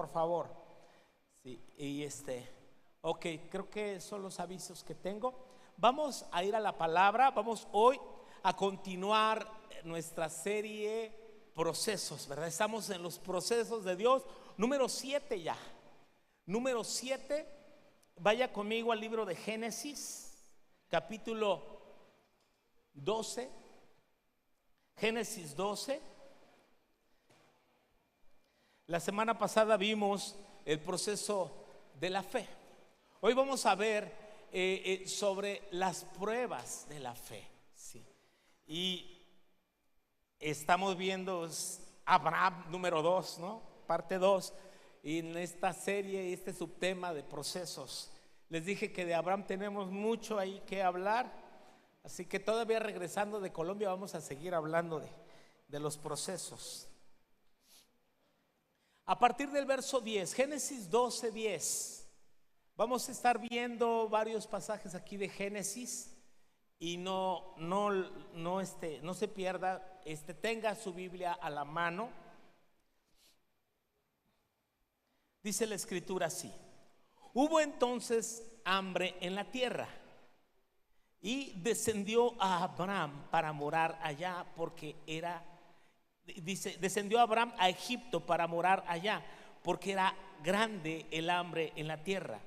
por favor. Sí, y ok, creo que son los avisos que tengo. Vamos a ir a la palabra. Vamos hoy a continuar nuestra serie Procesos, ¿verdad? Estamos en los procesos de Dios, número 7 ya. Número 7, vaya conmigo al libro de Génesis, capítulo 12. Génesis 12. La semana pasada vimos el proceso de la fe. Hoy vamos a ver sobre las pruebas de la fe, ¿sí? Y estamos viendo Abraham número 2, ¿no? Parte 2. Y en esta serie, este subtema de procesos, les dije que de Abraham tenemos mucho ahí que hablar. Así que todavía regresando de Colombia vamos a seguir hablando de los procesos. A partir del verso 10, Génesis 12, 10, vamos a estar viendo varios pasajes aquí de Génesis. Y no se pierda, tenga su Biblia a la mano. Dice la escritura así: hubo entonces hambre en la tierra, y descendió a Abraham para morar allá, porque descendió Abraham a Egipto para morar allá, porque era grande el hambre en la tierra.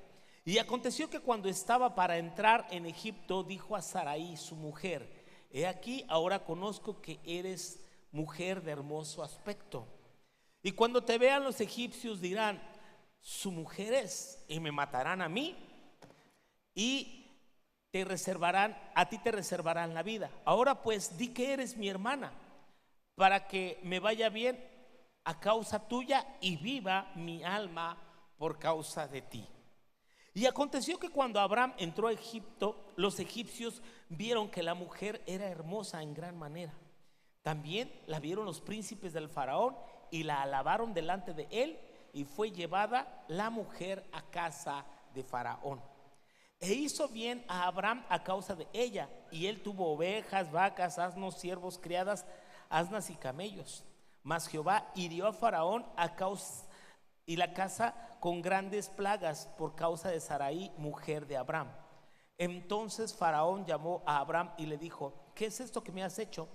Y aconteció que cuando estaba para entrar en Egipto, dijo a Sarai su mujer: he aquí, ahora conozco que eres mujer de hermoso aspecto, y cuando te vean los egipcios dirán: su mujer es, y me matarán a mí, y a ti te reservarán la vida. Ahora pues, di que eres mi hermana, para que me vaya bien a causa tuya, y viva mi alma por causa de ti. Y aconteció que cuando Abraham entró a Egipto, los egipcios vieron que la mujer era hermosa en gran manera. También la vieron los príncipes del faraón, y la alabaron delante de él, y fue llevada la mujer a casa de faraón. E hizo bien a Abraham a causa de ella, y él tuvo ovejas, vacas, asnos, siervos, criadas, asnas y camellos. Mas Jehová hirió a faraón y la casa con grandes plagas por causa de Sarai, mujer de Abraham. Entonces Faraón llamó a Abraham y le dijo: ¿qué es esto que me has hecho?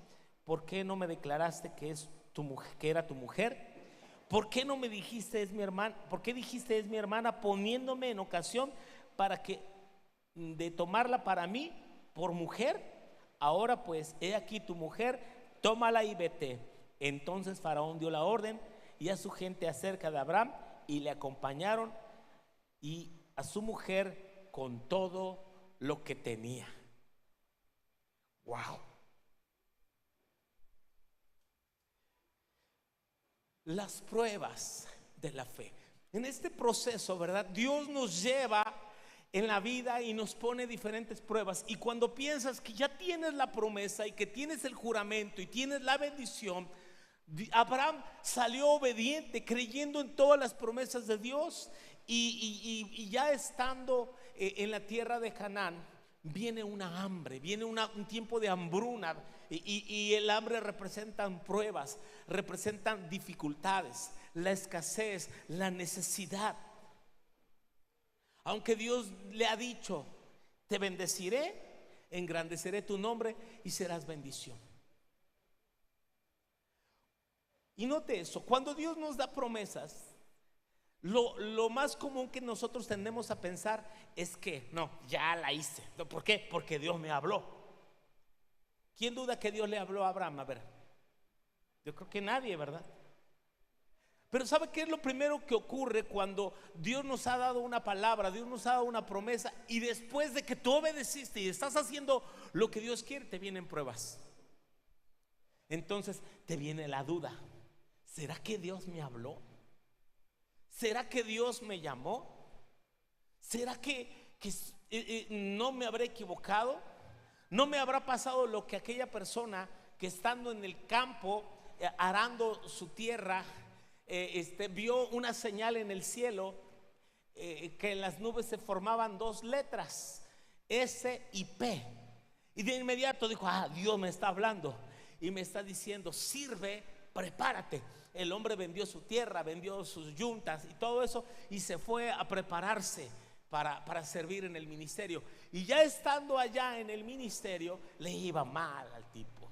¿Por qué no me declaraste que era tu mujer? ¿Por qué no me dijiste es mi hermana? ¿Por qué dijiste es mi hermana, poniéndome en ocasión de tomarla para mí por mujer? Ahora pues, he aquí tu mujer, tómala y vete. Entonces Faraón dio la orden, y a su gente acerca de Abraham, y le acompañaron, y a su mujer con todo lo que tenía. Wow. Las pruebas de la fe. En este proceso, ¿verdad? Dios nos lleva en la vida y nos pone diferentes pruebas. Y cuando piensas que ya tienes la promesa y que tienes el juramento y tienes la bendición, Abraham salió obediente, creyendo en todas las promesas de Dios. Y ya estando en la tierra de Canaán, viene una hambre, viene un tiempo de hambruna. Y el hambre representan pruebas, representan dificultades, la escasez, la necesidad. Aunque Dios le ha dicho: te bendeciré, engrandeceré tu nombre y serás bendición. Y note eso, cuando Dios nos da promesas, lo más común que nosotros tendemos a pensar es que no, ya la hice. ¿Por qué? Porque Dios me habló. ¿Quién duda que Dios le habló a Abraham? A ver, yo creo que nadie, ¿verdad? Pero ¿sabe qué es lo primero que ocurre cuando Dios nos ha dado una palabra, Dios nos ha dado una promesa, y después de que tú obedeciste y estás haciendo lo que Dios quiere, te vienen pruebas? Entonces te viene la duda: ¿será que Dios me habló? ¿Será que Dios me llamó? ¿Será que no me habré equivocado? ¿No me habrá pasado lo que aquella persona que estando en el campo arando su tierra vio una señal en el cielo, que en las nubes se formaban dos letras, S y P, y de inmediato dijo: Dios me está hablando y me está diciendo: sirve, prepárate. El hombre vendió su tierra, vendió sus yuntas y todo eso, y se fue a prepararse para servir en el ministerio. Y ya estando allá en el ministerio, le iba mal al tipo,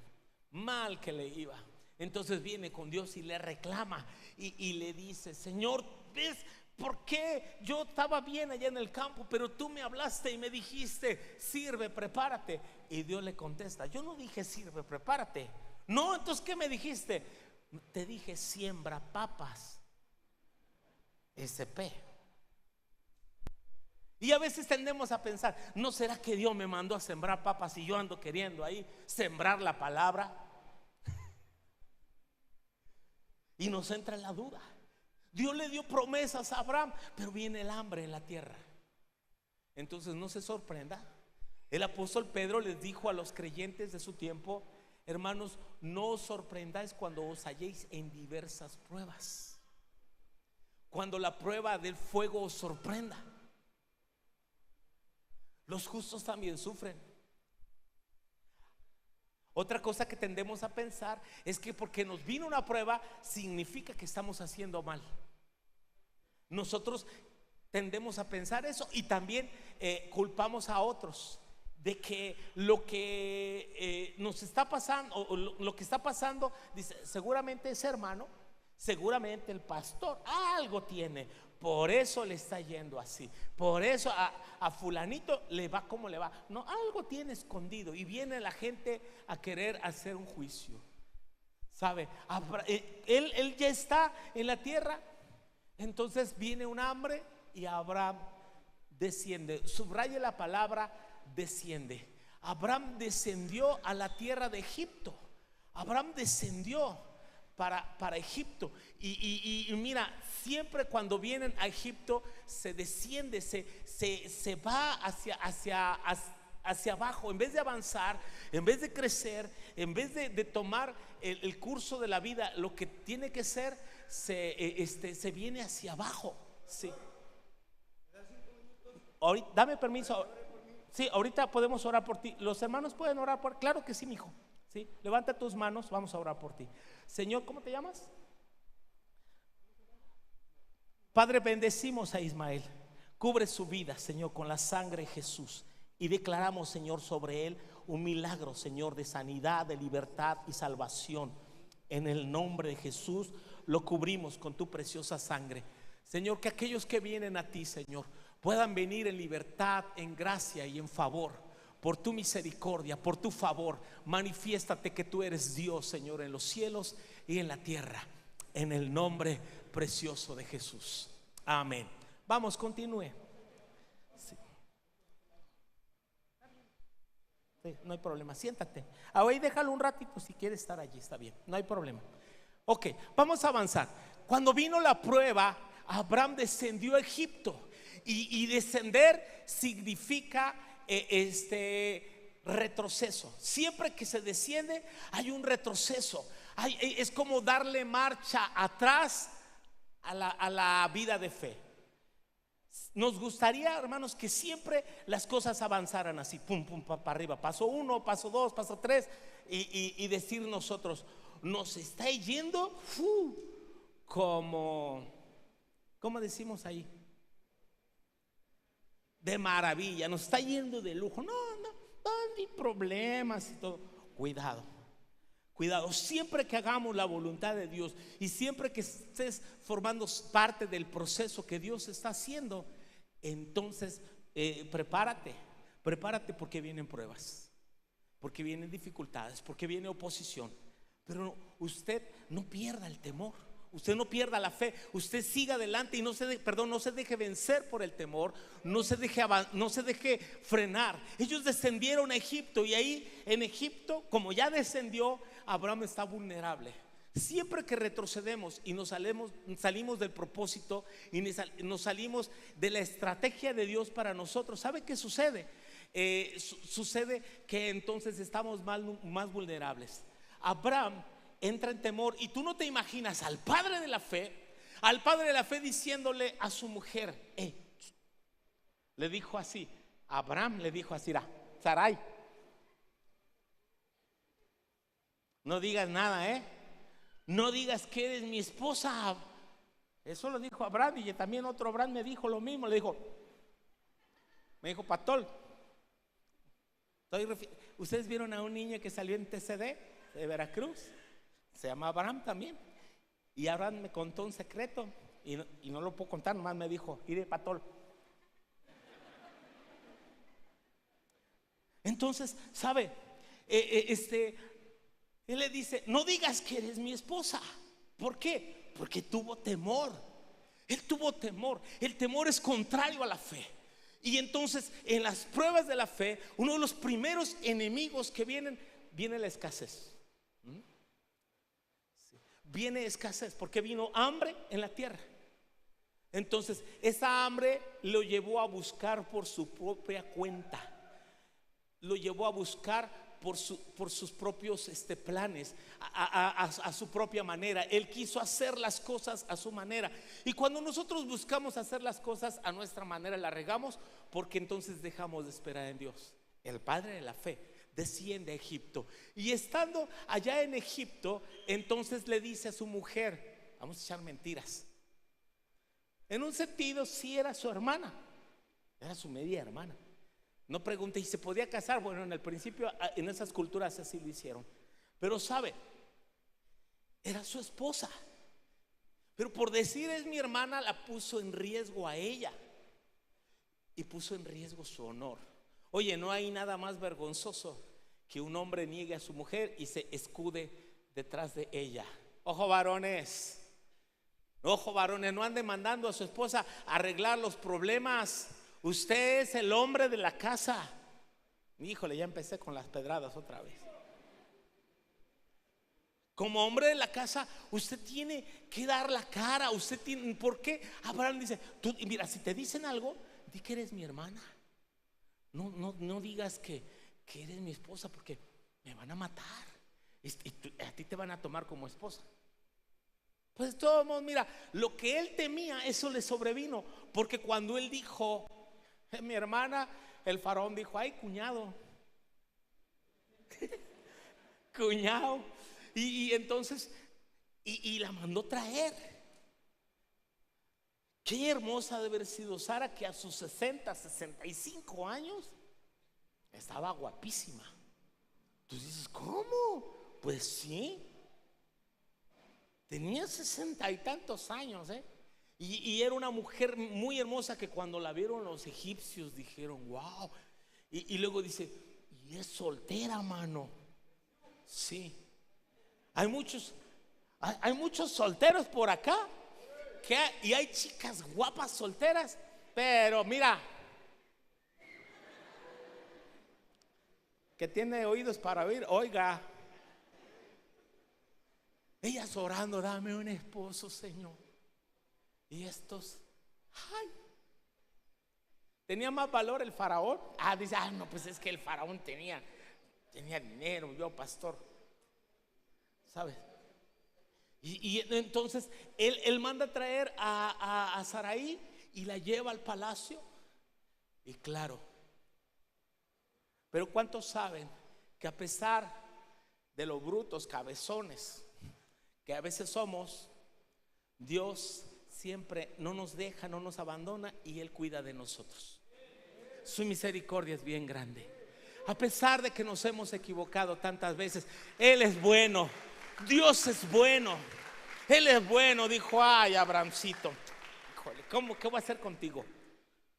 mal que le iba. Entonces viene con Dios y le reclama y le dice: Señor, ¿ves por qué yo estaba bien allá en el campo, pero tú me hablaste y me dijiste: sirve, prepárate? Y Dios le contesta: yo no dije sirve, prepárate. No, entonces ¿qué me dijiste? Te dije: siembra papas. SP. Y a veces tendemos a pensar: ¿no será que Dios me mandó a sembrar papas y yo ando queriendo ahí sembrar la palabra? Y nos entra la duda. Dios le dio promesas a Abraham, pero viene el hambre en la tierra. Entonces no se sorprenda. El apóstol Pedro les dijo a los creyentes de su tiempo: hermanos, no os sorprendáis cuando os halléis en diversas pruebas, cuando la prueba del fuego os sorprenda. Los justos también sufren. Otra cosa que tendemos a pensar es que porque nos vino una prueba significa que estamos haciendo mal. Nosotros tendemos a pensar eso, y también culpamos a otros de que lo que nos está pasando, o lo que está pasando, dice: seguramente ese hermano, seguramente el pastor algo tiene, por eso le está yendo así, por eso a fulanito le va como le va. No, algo tiene escondido, y viene la gente a querer hacer un juicio. ¿Sabe? Él ya está en la tierra. Entonces viene un hambre y Abraham desciende. Subraye la palabra desciende. Abraham descendió a la tierra de Egipto. Abraham descendió para Egipto. Y mira, siempre cuando vienen a Egipto se desciende, se va hacia abajo. En vez de avanzar, en vez de crecer, en vez de tomar el curso de la vida, lo que tiene que ser, se viene hacia abajo. Sí. Ahorita, dame permiso. Sí, ahorita podemos orar por ti. Los hermanos pueden orar por. Claro que sí, mi hijo. Sí, levanta tus manos, vamos a orar por ti. Señor, ¿cómo te llamas? Padre, bendecimos a Ismael. Cubre su vida, Señor, con la sangre de Jesús. Y declaramos, Señor, sobre él un milagro, Señor, de sanidad, de libertad y salvación. En el nombre de Jesús lo cubrimos con tu preciosa sangre. Señor, que aquellos que vienen a ti, Señor, puedan venir en libertad, en gracia y en favor. Por tu misericordia, por tu favor, manifiéstate que tú eres Dios, Señor, en los cielos y en la tierra. En el nombre precioso de Jesús. Amén. Vamos, continúe. Sí. Sí, no hay problema, siéntate. Ahí déjalo un ratito, si quieres estar allí, está bien, no hay problema. Ok, vamos a avanzar. Cuando vino la prueba, Abraham descendió a Egipto. Y descender significa retroceso. Siempre que se desciende hay un retroceso. Es como darle marcha atrás a la vida de fe. Nos gustaría, hermanos, que siempre las cosas avanzaran así, pum, pum, para arriba. Paso 1, paso 2, paso 3. Y decir nosotros: nos está yendo como decimos ahí, de maravilla, nos está yendo de lujo. No hay problemas y todo. Cuidado, siempre que hagamos la voluntad de Dios y siempre que estés formando parte del proceso que Dios está haciendo, entonces prepárate porque vienen pruebas, porque vienen dificultades, porque viene oposición. Pero usted no pierda el temor. Usted no pierda la fe, usted siga adelante y no se deje vencer por el temor, no se deje frenar. Ellos descendieron a Egipto, y ahí en Egipto, como ya descendió, Abraham está vulnerable. Siempre que retrocedemos y nos salimos del propósito y nos salimos de la estrategia de Dios para nosotros, ¿sabe qué sucede? Sucede que entonces estamos más vulnerables. Abraham entra en temor, y tú no te imaginas al padre de la fe diciéndole a su mujer, le dijo así, Abraham le dijo así: Sarai, no digas nada, no digas que eres mi esposa. Eso lo dijo Abraham, y también otro Abraham me dijo lo mismo. Me dijo, pastor, ustedes vieron a un niño que salió en TCD de Veracruz, se llama Abraham también, y Abraham me contó un secreto, y no lo puedo contar, nomás me dijo, iré, pastor. Entonces, ¿sabe? Él le dice, no digas que eres mi esposa. ¿Por qué? Porque tuvo temor. Él tuvo temor. El temor es contrario a la fe. Y entonces, en las pruebas de la fe, uno de los primeros enemigos que viene la escasez. Viene escasez porque vino hambre en la tierra. Entonces, esa hambre lo llevó a buscar por su propia cuenta. Lo llevó a buscar por sus propios planes, a su propia manera. Él quiso hacer las cosas a su manera. Y cuando nosotros buscamos hacer las cosas a nuestra manera, la regamos, porque entonces dejamos de esperar en Dios. El padre de la fe desciende a Egipto, y estando allá en Egipto, entonces le dice a su mujer, vamos a echar mentiras. En un sentido, sí era su hermana, era su media hermana. No pregunté, ¿y se podía casar? Bueno, en el principio, en esas culturas así lo hicieron. Pero sabe, era su esposa. Pero por decir es mi hermana, la puso en riesgo a ella, y puso en riesgo su honor. Oye, no hay nada más vergonzoso que un hombre niegue a su mujer y se escude detrás de ella. Ojo, varones. Ojo, varones, no anden mandando a su esposa a arreglar los problemas. Usted es el hombre de la casa. Híjole, ya empecé con las pedradas otra vez. Como hombre de la casa, usted tiene que dar la cara. Usted tiene, ¿por qué? Abraham dice, tú, mira, si te dicen algo, di que eres mi hermana. No digas que eres mi esposa, porque me van a matar. A ti te van a tomar como esposa. Pues de todos modos, mira, lo que él temía, eso le sobrevino. Porque cuando él dijo, mi hermana, el faraón dijo, ay, cuñado. Cuñado. Y entonces, y la mandó traer. Qué hermosa debe haber sido Sara, que a sus 65 años estaba guapísima. Tú dices, ¿cómo? Pues sí, tenía 60 y tantos años, y era una mujer muy hermosa, que cuando la vieron los egipcios dijeron, wow. Y luego dice, y es soltera, mano. Sí, hay muchos solteros por acá, y hay chicas guapas solteras, pero mira, que tiene oídos para oír, oiga. Ellas orando, dame un esposo, Señor. Y estos, ay, tenía más valor el faraón. Dice, no, pues es que el faraón tenía dinero, yo pastor, ¿sabes? Y entonces él manda a traer a Sarai y la lleva al palacio. Y claro, pero ¿cuántos saben que a pesar de los brutos, cabezones que a veces somos, Dios siempre no nos deja, no nos abandona, y Él cuida de nosotros? Su misericordia es bien grande. A pesar de que nos hemos equivocado tantas veces, Él es bueno. Dios es bueno. Él es bueno. Dijo, ay, Abrahamcito, híjole, ¿qué voy a hacer contigo?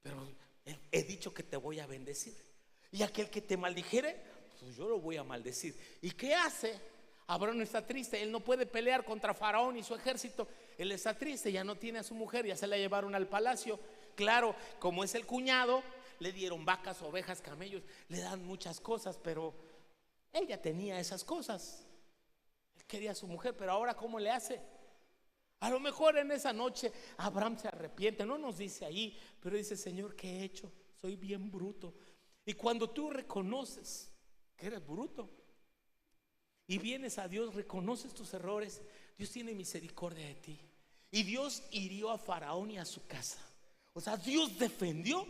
Pero he dicho que te voy a bendecir, y aquel que te maldijere, pues yo lo voy a maldecir. ¿Y qué hace? Abraham está triste, él no puede pelear contra Faraón y su ejército. Él está triste, ya no tiene a su mujer, ya se la llevaron al palacio. Claro, como es el cuñado, le dieron vacas, ovejas, camellos, le dan muchas cosas, pero ella tenía esas cosas. Él quería a su mujer, pero ahora ¿cómo le hace? A lo mejor en esa noche Abraham se arrepiente, no nos dice ahí, pero dice, Señor, ¿qué he hecho? Soy bien bruto. Y cuando tú reconoces que eres bruto y vienes a Dios, reconoces tus errores, Dios tiene misericordia de ti. Y Dios hirió a Faraón y a su casa. O sea, Dios defendió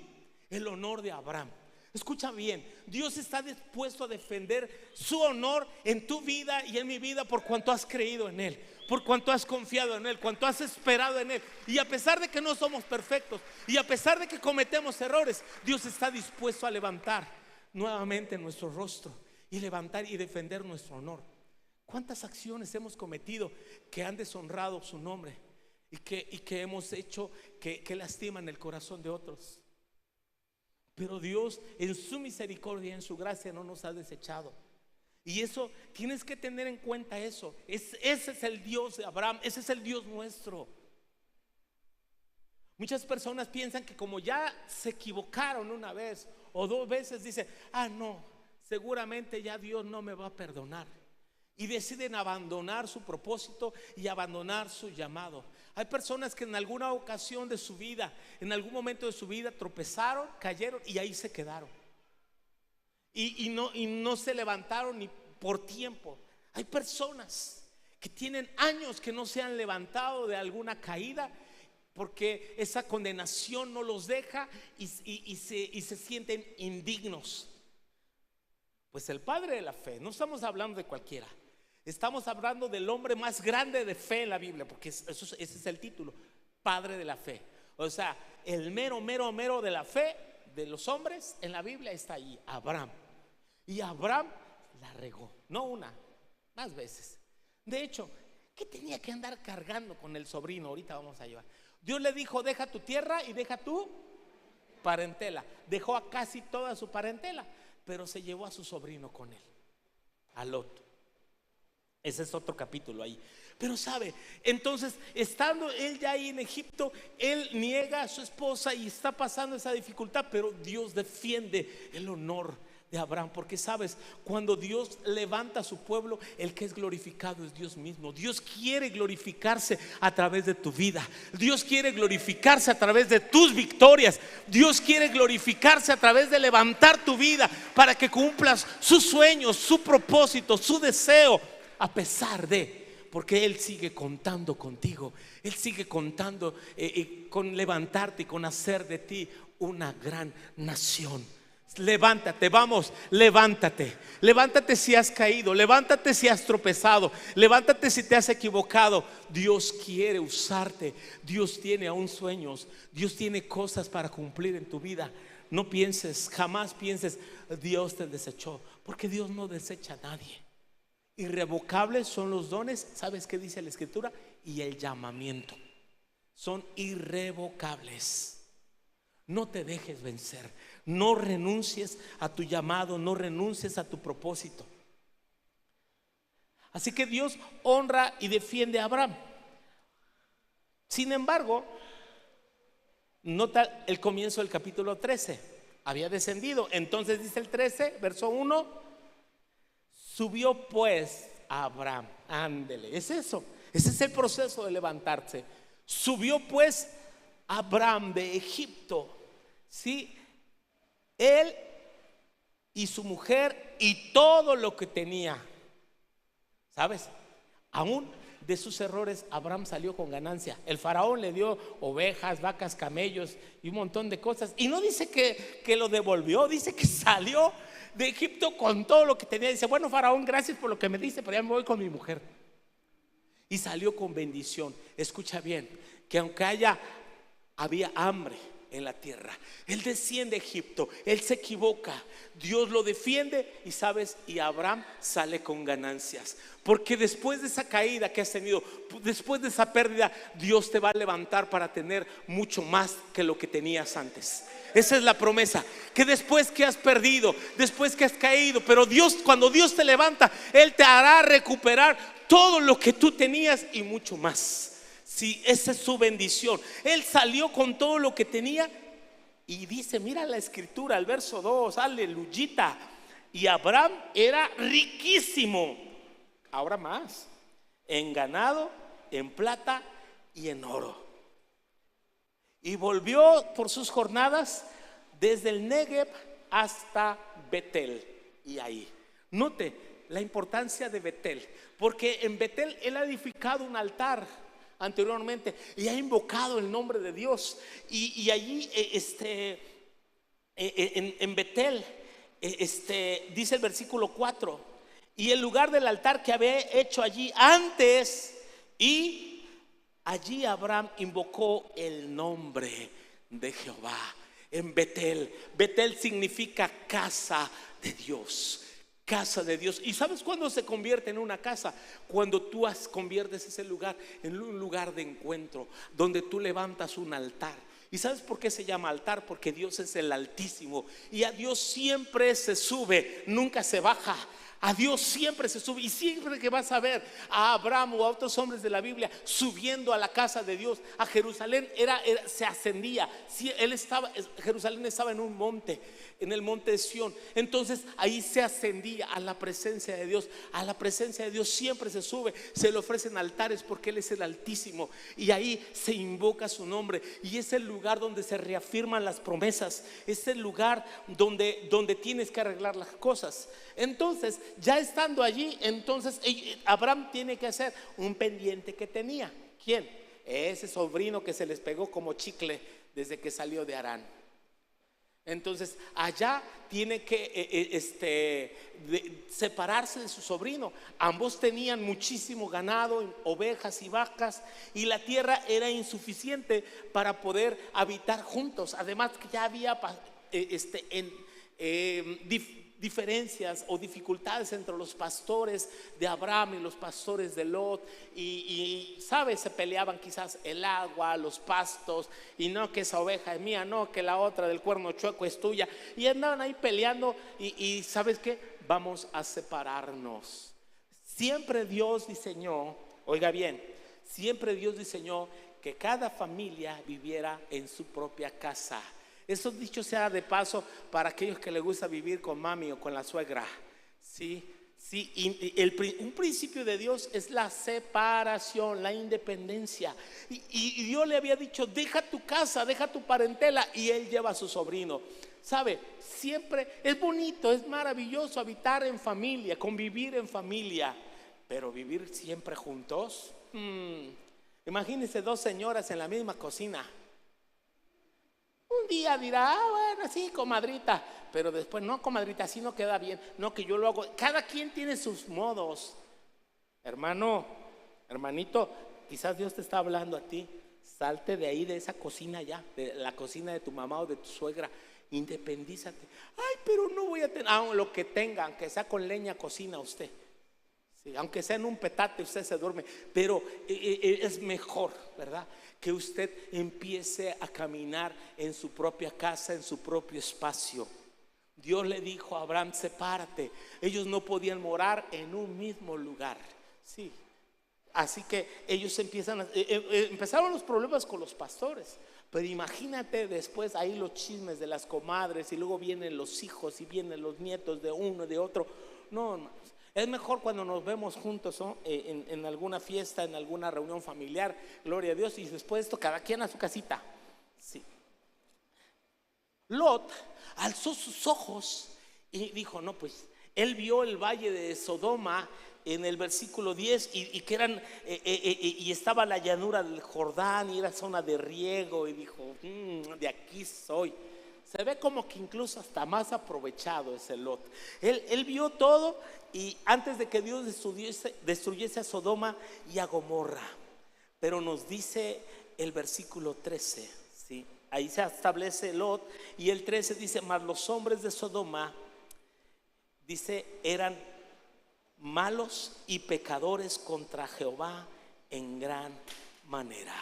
el honor de Abraham. Escucha bien, Dios está dispuesto a defender su honor en tu vida y en mi vida por cuanto has creído en Él, por cuanto has confiado en Él, cuanto has esperado en Él. Y a pesar de que no somos perfectos y a pesar de que cometemos errores, Dios está dispuesto a levantar nuevamente nuestro rostro y levantar y defender nuestro honor. ¿Cuántas acciones hemos cometido que han deshonrado su nombre y que hemos hecho que lastiman el corazón de otros? Pero Dios en su misericordia, en su gracia, no nos ha desechado. Y eso tienes que tener en cuenta eso. Ese es el Dios de Abraham, ese es el Dios nuestro. Muchas personas piensan que como ya se equivocaron una vez o dos veces, dicen: no, seguramente ya Dios no me va a perdonar. Y deciden abandonar su propósito y abandonar su llamado. Hay personas que en alguna ocasión de su vida, en algún momento de su vida, tropezaron, cayeron y ahí se quedaron. Y no se levantaron ni por tiempo. Hay personas que tienen años que no se han levantado de alguna caída, porque esa condenación no los deja y se sienten indignos. Pues el padre de la fe, no estamos hablando de cualquiera, estamos hablando del hombre más grande de fe en la Biblia, porque ese es el título, padre de la fe. O sea, el mero de la fe de los hombres en la Biblia está ahí, Abraham. Y Abraham la regó, no una, más veces. De hecho, ¿qué tenía que andar cargando con el sobrino? Ahorita vamos a llevar. Dios le dijo: deja tu tierra y deja tu parentela. Dejó a casi toda su parentela, pero se llevó a su sobrino con él, a Lot. Ese es otro capítulo ahí. Pero sabe, entonces estando él ya ahí en Egipto, él niega a su esposa y está pasando esa dificultad, pero Dios defiende el honor de Abraham, porque sabes, cuando Dios levanta a su pueblo, el que es glorificado es Dios mismo. Dios quiere glorificarse a través de tu vida. Dios quiere glorificarse a través de tus victorias. Dios quiere glorificarse a través de levantar tu vida para que cumplas sus sueños, su propósito, su deseo, a pesar de, porque Él sigue contando contigo. Él sigue contando con levantarte y con hacer de ti una gran nación. Levántate, vamos, levántate. Levántate si has caído, levántate si has tropezado, levántate si te has equivocado. Dios quiere usarte. Dios tiene aún sueños. Dios tiene cosas para cumplir en tu vida. No pienses, jamás pienses: Dios te desechó, porque Dios no desecha a nadie. Irrevocables son los dones, ¿sabes qué dice la Escritura? Y el llamamiento son irrevocables. No te dejes vencer. No renuncies a tu llamado, no renuncies a tu propósito. Así que Dios honra y defiende a Abraham. Sin embargo, nota el comienzo del capítulo 13. Había descendido. Entonces dice el 13, verso 1: subió pues a Abraham. Ándele, es eso. Ese es el proceso de levantarse. Subió pues Abraham de Egipto. Sí, él y su mujer y todo lo que tenía. ¿Sabes? Aún de sus errores Abraham salió con ganancia. El faraón le dio ovejas, vacas, camellos y un montón de cosas. Y no dice que lo devolvió, dice que salió de Egipto con todo lo que tenía. Dice: bueno, faraón, gracias por lo que me diste, pero ya me voy con mi mujer. Y salió con bendición. Escucha bien, que aunque había hambre en la tierra, él desciende a Egipto, él se equivoca, Dios lo defiende y sabes, y Abraham sale con ganancias, porque después de esa caída que has tenido, después de esa pérdida, Dios te va a levantar para tener mucho más que lo que tenías antes. Esa es la promesa, que después que has perdido, después que has caído, pero Dios, cuando Dios te levanta, Él te hará recuperar todo lo que tú tenías y mucho más. Sí, esa es su bendición. Él salió con todo lo que tenía y dice, mira la Escritura, el verso 2, aleluyita. Y Abraham era riquísimo, ahora más, en ganado, en plata y en oro. Y volvió por sus jornadas desde el Negev hasta Betel. Y ahí, note la importancia de Betel, porque en Betel él ha edificado un altar anteriormente y ha invocado el nombre de Dios, y allí en Betel, dice el versículo 4, y el lugar del altar que había hecho allí antes, y allí Abraham invocó el nombre de Jehová. En Betel. Betel significa casa de Dios. Casa de Dios. ¿Y sabes cuándo se convierte en una casa? Cuando tú conviertes ese lugar en un lugar de encuentro, donde tú levantas un altar. ¿Y sabes por qué se llama altar? Porque Dios es el Altísimo, y a Dios siempre se sube, nunca se baja. A Dios siempre se sube, y siempre que vas a ver a Abraham o a otros hombres de la Biblia subiendo a la casa de Dios, a Jerusalén, se ascendía. Jerusalén estaba en un monte, en el monte de Sión. Entonces ahí se ascendía a la presencia de Dios. A la presencia de Dios siempre se sube, se le ofrecen altares porque Él es el Altísimo, y ahí se invoca su nombre, y es el lugar donde se reafirman las promesas. Es el lugar donde tienes que arreglar las cosas. Entonces, ya estando allí, entonces Abraham tiene que hacer un pendiente que tenía. ¿Quién? Ese sobrino que se les pegó como chicle desde que salió de Harán. Entonces allá tiene que separarse de su sobrino. Ambos tenían muchísimo ganado, ovejas y vacas, y la tierra era insuficiente para poder habitar juntos. Además que ya había diferencias o dificultades entre los pastores de Abraham y los pastores de Lot, y sabes, se peleaban quizás el agua, los pastos, y no que esa oveja es mía, no que la otra del cuerno chueco es tuya, y andaban ahí peleando, y sabes qué, vamos a separarnos. Siempre Dios diseñó, oiga bien, siempre Dios diseñó que cada familia viviera en su propia casa. Eso dicho sea de paso para aquellos que les gusta vivir con mami o con la suegra. Sí, sí. Un principio de Dios es la separación, la independencia. Y Dios le había dicho: deja tu casa, deja tu parentela, y él lleva a su sobrino. ¿Sabe? Siempre es bonito, es maravilloso habitar en familia, convivir en familia, pero vivir siempre juntos. Imagínense dos señoras en la misma cocina. Un día dirá: bueno, sí, comadrita, pero después: no, comadrita, así no queda bien, no, que yo lo hago. Cada quien tiene sus modos. Hermano, hermanito, quizás Dios te está hablando a ti. Salte de ahí, de esa cocina ya, de la cocina de tu mamá o de tu suegra. Independízate. Ay, pero no voy a tener, lo que tenga, aunque sea con leña, cocina usted. Sí, aunque sea en un petate, usted se duerme, pero es mejor, ¿verdad?, que usted empiece a caminar en su propia casa, en su propio espacio. Dios le dijo a Abraham: sepárate. Ellos no podían morar en un mismo lugar. Sí. Así que ellos empezaron los problemas con los pastores. Pero imagínate después ahí los chismes de las comadres, y luego vienen los hijos y vienen los nietos de uno y de otro. No, hermanos. Es mejor cuando nos vemos juntos, ¿no? En alguna fiesta, en alguna reunión familiar, gloria a Dios, y después de esto cada quien a su casita. Sí. Lot alzó sus ojos y dijo: no, pues él vio el valle de Sodoma en el versículo 10, y que eran y estaba la llanura del Jordán, y era zona de riego, y dijo: de aquí soy. Se ve como que incluso hasta más aprovechado ese Lot. Él vio todo, y antes de que Dios destruyese a Sodoma y a Gomorra. Pero nos dice el versículo 13, ¿sí? Ahí se establece Lot, y el 13 dice: mas los hombres de Sodoma, dice, eran malos y pecadores contra Jehová en gran manera.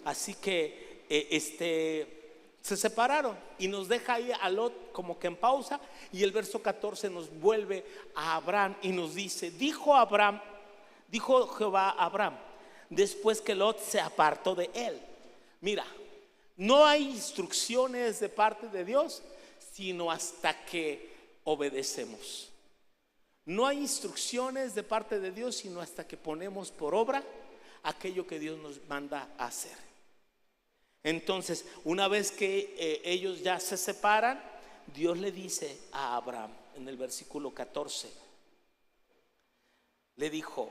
Así que se separaron, y nos deja ahí a Lot como que en pausa. Y el verso 14 nos vuelve a Abraham y nos dice: dijo Jehová a Abraham, después que Lot se apartó de él. Mira, no hay instrucciones de parte de Dios sino hasta que obedecemos. No hay instrucciones de parte de Dios sino hasta que ponemos por obra aquello que Dios nos manda a hacer. Entonces, una vez que ellos ya se separan, Dios le dice a Abraham en el versículo 14, le dijo: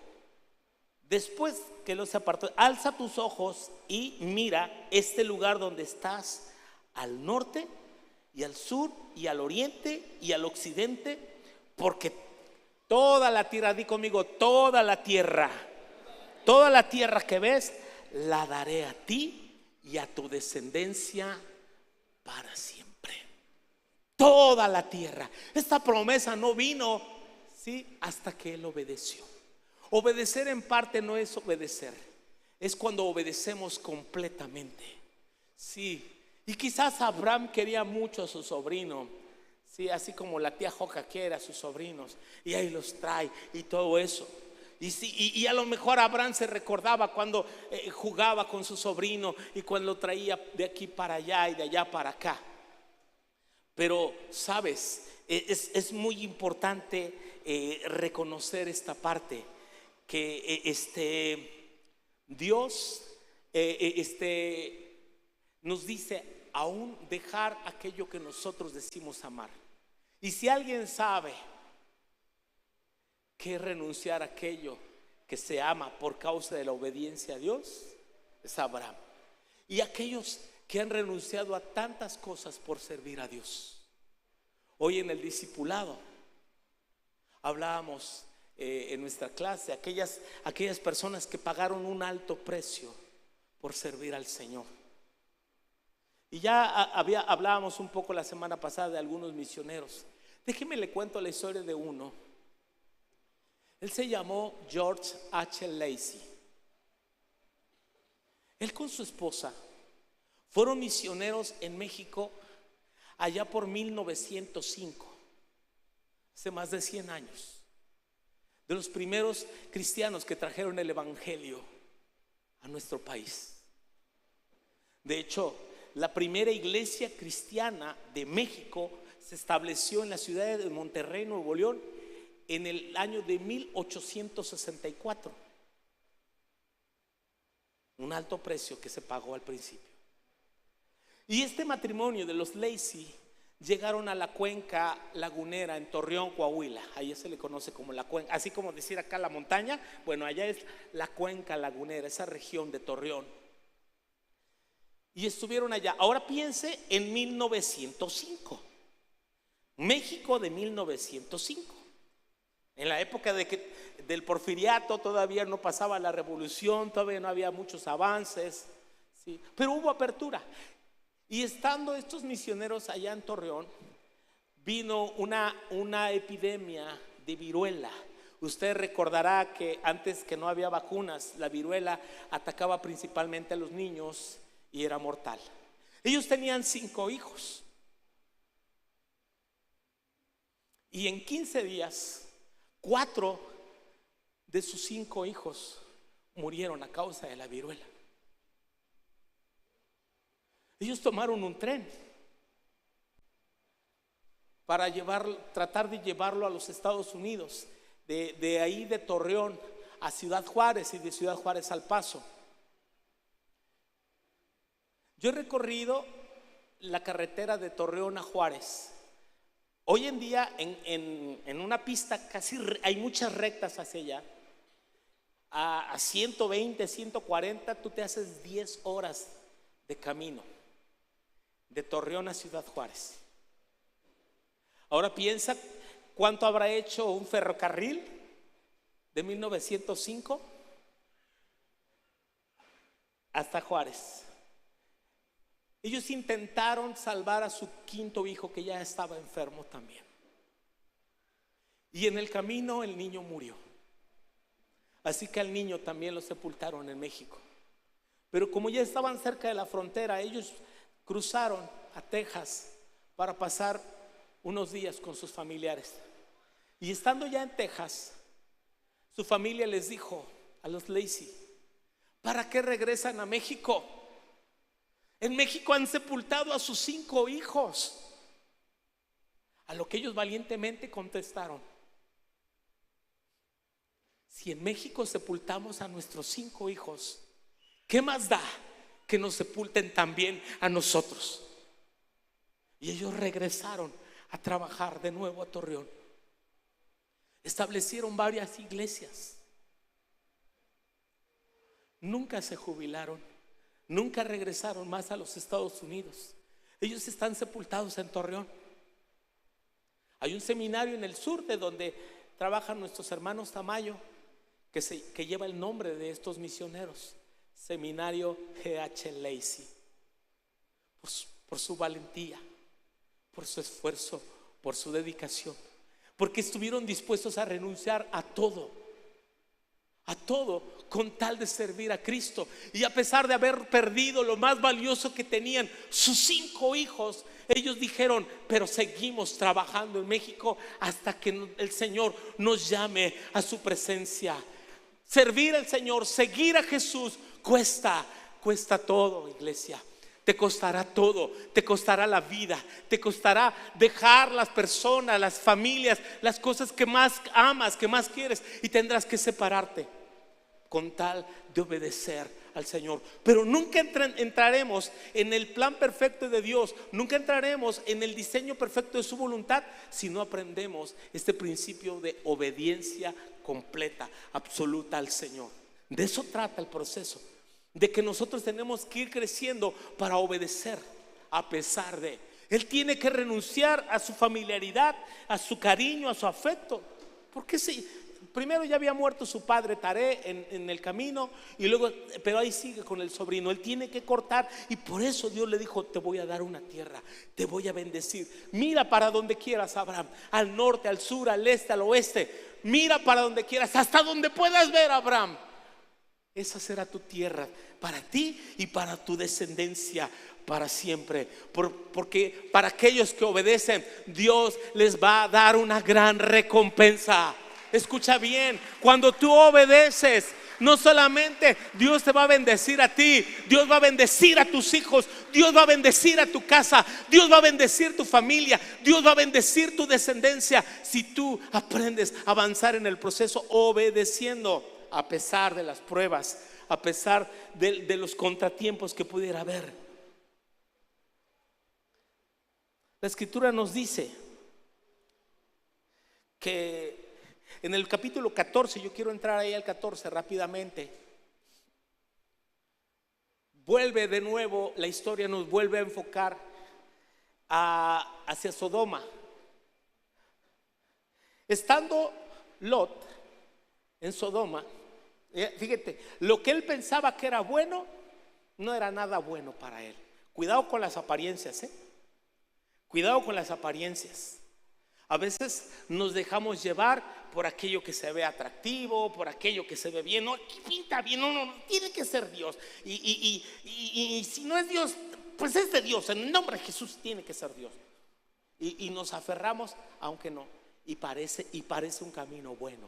después que los apartó, alza tus ojos y mira este lugar donde estás al norte, y al sur y al oriente y al occidente, porque toda la tierra, di conmigo, toda la tierra que ves, la daré a ti y a tu descendencia para siempre. Toda la tierra. Esta promesa no vino, ¿sí?, hasta que él obedeció. Obedecer en parte no es obedecer, es cuando obedecemos completamente. Sí, y quizás Abraham quería mucho a su sobrino, sí, así como la tía Joca quiere a sus sobrinos, y ahí los trae y todo eso. Y, sí, y a lo mejor Abraham se recordaba cuando jugaba con su sobrino y cuando lo traía de aquí para allá y de allá para acá. Pero sabes, es muy importante reconocer esta parte, que Dios nos dice aún dejar aquello que nosotros decimos amar. Y si alguien sabe que renunciar a aquello que se ama por causa de la obediencia a Dios, es Abraham. Y aquellos que han renunciado a tantas cosas por servir a Dios. Hoy en el discipulado hablábamos en nuestra clase aquellas personas que pagaron un alto precio por servir al Señor. Y ya hablábamos un poco la semana pasada de algunos misioneros. Déjeme le cuento la historia de uno. Él se llamó George H. Lacey. Él con su esposa fueron misioneros en México allá por 1905, hace más de 100 años. De los primeros cristianos que trajeron el evangelio a nuestro país. De hecho, la primera iglesia cristiana de México se estableció en la ciudad de Monterrey, Nuevo León, en el año de 1864. Un alto precio que se pagó al principio. Y este matrimonio de los Lacey llegaron a la cuenca lagunera en Torreón, Coahuila. Ahí se le conoce como la cuenca, así como decir acá la montaña. Bueno, allá es la cuenca lagunera, esa región de Torreón. Y estuvieron allá. Ahora piense en 1905, México de 1905. En la época del porfiriato todavía no pasaba la revolución, todavía no había muchos avances, ¿sí? Pero hubo apertura. Y estando estos misioneros allá en Torreón, vino una epidemia de viruela. Usted recordará que antes que no había vacunas, la viruela atacaba principalmente a los niños y era mortal. Ellos tenían 5 hijos. Y en 15 días, 4 de sus 5 hijos murieron a causa de la viruela. Ellos tomaron un tren para tratar de llevarlo a los Estados Unidos, de ahí de Torreón a Ciudad Juárez y de Ciudad Juárez al Paso. Yo he recorrido la carretera de Torreón a Juárez. Hoy en día en una pista casi hay muchas rectas hacia allá. A 120, 140 tú te haces 10 horas de camino de Torreón a Ciudad Juárez. Ahora piensa cuánto habrá hecho un ferrocarril de 1905 hasta Juárez. Ellos intentaron salvar a su 5.º hijo, que ya estaba enfermo también. Y en el camino el niño murió. Así que al niño también lo sepultaron en México. Pero como ya estaban cerca de la frontera, ellos cruzaron a Texas para pasar unos días con sus familiares. Y estando ya en Texas, su familia les dijo a los Lacey: ¿para qué regresan a México? En México han sepultado a sus 5 hijos. A lo que ellos valientemente contestaron: si en México sepultamos a nuestros 5 hijos, ¿qué más da que nos sepulten también a nosotros? Y ellos regresaron a trabajar de nuevo a Torreón. Establecieron varias iglesias. Nunca se jubilaron, nunca regresaron más a los Estados Unidos. Ellos están sepultados en Torreón. Hay un seminario en el sur de donde trabajan nuestros hermanos Tamayo que lleva el nombre de estos misioneros, Seminario G.H. Lacey, por su valentía, por su esfuerzo, por su dedicación, porque estuvieron dispuestos a renunciar a todo con tal de servir a Cristo. Y a pesar de haber perdido lo más valioso que tenían, sus 5 hijos, ellos dijeron: pero seguimos trabajando en México hasta que el Señor nos llame a su presencia. Servir al Señor, seguir a Jesús, cuesta todo, iglesia. Te costará todo, te costará la vida, te costará dejar las personas, las familias, las cosas que más amas, que más quieres, y tendrás que separarte con tal de obedecer al Señor. Pero nunca entraremos en el plan perfecto de Dios, nunca entraremos en el diseño perfecto de su voluntad si no aprendemos este principio de obediencia completa, absoluta al Señor. De eso trata el proceso, de que nosotros tenemos que ir creciendo para obedecer a pesar de. Él tiene que renunciar a su familiaridad, a su cariño, a su afecto. Porque si primero ya había muerto su padre Taré en el camino, y luego, pero ahí sigue con el sobrino. Él tiene que cortar, y por eso Dios le dijo: te voy a dar una tierra, te voy a bendecir. Mira para donde quieras, Abraham, al norte, al sur, al este, al oeste. Mira para donde quieras, hasta donde puedas ver, Abraham. Esa será tu tierra para ti y para tu descendencia para siempre. Porque para aquellos que obedecen, Dios les va a dar una gran recompensa. Escucha bien, cuando tú obedeces, no solamente Dios te va a bendecir a ti, Dios va a bendecir a tus hijos, Dios va a bendecir a tu casa, Dios va a bendecir tu familia, Dios va a bendecir tu descendencia, si tú aprendes a avanzar en el proceso obedeciendo, a pesar de las pruebas, a pesar de los contratiempos que pudiera haber. La Escritura nos dice que en el capítulo 14, yo quiero entrar ahí al 14 rápidamente. Vuelve de nuevo, la historia nos vuelve a enfocar hacia Sodoma. Estando Lot en Sodoma, fíjate, lo que él pensaba que era bueno, no era nada bueno para él. Cuidado con las apariencias, cuidado con las apariencias. A veces nos dejamos llevar por aquello que se ve atractivo, por aquello que se ve bien. No, aquí pinta bien, no, tiene que ser Dios. Y si no es Dios, pues es de Dios. En el nombre de Jesús tiene que ser Dios. Y nos aferramos, aunque no. Y parece un camino bueno.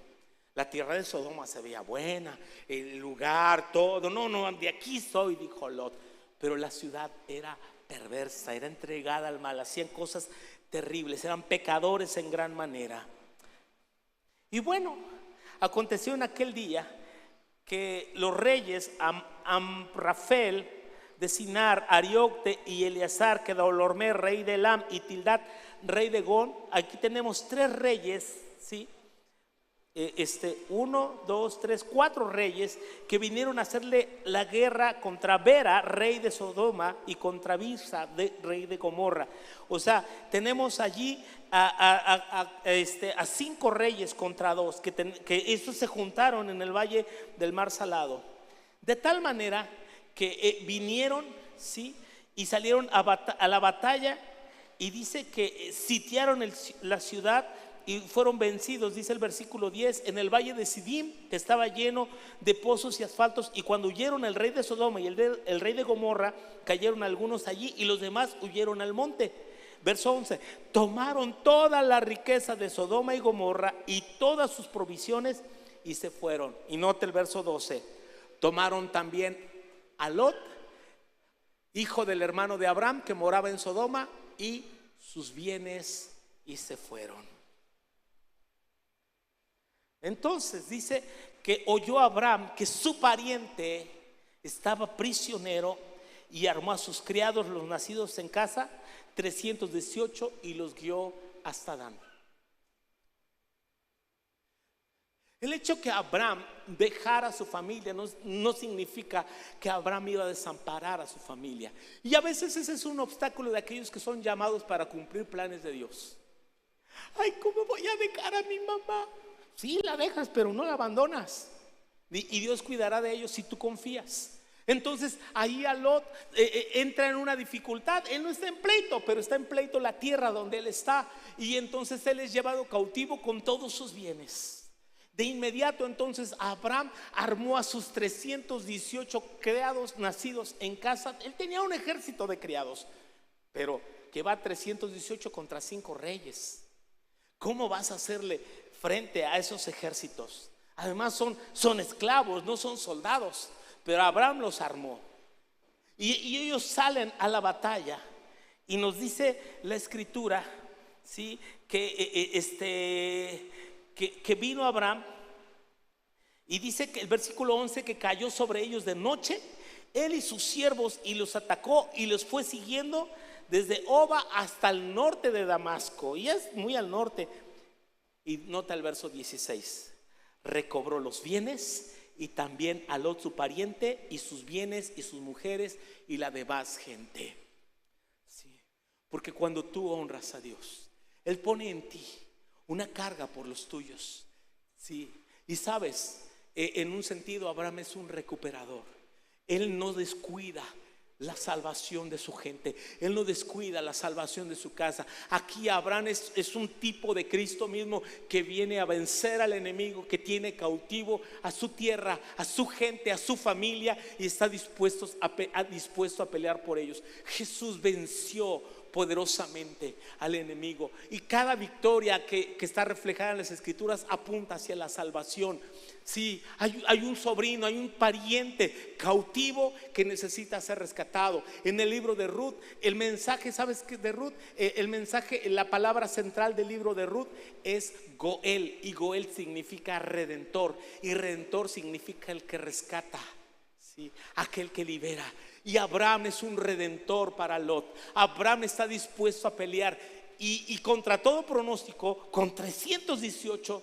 La tierra de Sodoma se veía buena, el lugar, todo. No, de aquí soy, dijo Lot. Pero la ciudad era perversa, era entregada al mal, hacían cosas terribles, eran pecadores en gran manera. Y bueno, aconteció en aquel día que los reyes Amrafel de Sinar, Ariocte y Eleazar, Kedorlaomer, rey de Elam, y Tildad, rey de Gon. Aquí tenemos 3 reyes, ¿sí? 1, 2, 3, 4 reyes que vinieron a hacerle la guerra contra Bera, rey de Sodoma, y contra Birsa, rey de Gomorra. O sea, tenemos allí a 5 reyes contra 2 que estos se juntaron en el valle del Mar Salado, de tal manera que vinieron, ¿sí? Y salieron a la batalla, y dice que sitiaron la ciudad y fueron vencidos. Dice el versículo 10: en el valle de Sidim, que estaba lleno de pozos y asfaltos, y cuando huyeron el rey de Sodoma y el rey de Gomorra, cayeron algunos allí, y los demás huyeron al monte. Verso 11: tomaron toda la riqueza de Sodoma y Gomorra y todas sus provisiones, y se fueron. Y note el verso 12: tomaron también a Lot, hijo del hermano de Abraham, que moraba en Sodoma, y sus bienes, y se fueron. Entonces dice que oyó Abraham que su pariente estaba prisionero, y armó a sus criados, los nacidos en casa, 318, y los guió hasta Dan. El hecho que Abraham dejara a su familia no significa que Abraham iba a desamparar a su familia. Y a veces ese es un obstáculo de aquellos que son llamados para cumplir planes de Dios. Ay, ¿cómo voy a dejar a mi mamá? Sí, la dejas, pero no la abandonas. Y Dios cuidará de ellos si tú confías. Entonces ahí a Lot entra en una dificultad. Él no está en pleito, pero está en pleito la tierra donde él está. Y entonces él es llevado cautivo con todos sus bienes. De inmediato entonces Abraham armó a sus 318 criados nacidos en casa. Él tenía un ejército de criados, pero que va 318 contra 5 reyes. ¿Cómo vas a hacerle frente a esos ejércitos? Además son esclavos, no son soldados. Pero Abraham los armó. Y ellos salen a la batalla. Y nos dice la escritura, ¿sí? Que vino Abraham. Y dice que el versículo 11, que cayó sobre ellos de noche, él y sus siervos, y los atacó y los fue siguiendo desde Oba hasta el norte de Damasco. Y es muy al norte. Y nota el verso 16. Recobró los bienes y también a Lot su pariente y sus bienes y sus mujeres y la demás gente. Sí, porque cuando tú honras a Dios, Él pone en ti una carga por los tuyos. Sí, y sabes, en un sentido Abraham es un recuperador. Él no descuida la salvación de su gente. Él no descuida la salvación de su casa. Aquí Abraham es un tipo de Cristo mismo que viene a vencer al enemigo, que tiene cautivo a su tierra, a su gente, a su familia, y está dispuesto a pelear por ellos. Jesús venció poderosamente al enemigo, y cada victoria que está reflejada en las escrituras apunta hacia la salvación. Sí, hay un sobrino, hay un pariente cautivo que necesita ser rescatado. En el libro de Ruth, el mensaje, ¿sabes qué de Ruth? El mensaje, la palabra central del libro de Ruth es Goel, y Goel significa redentor, y redentor significa el que rescata, ¿sí? Aquel que libera. Y Abraham es un redentor para Lot. Abraham está dispuesto a pelear, y contra todo pronóstico, con 318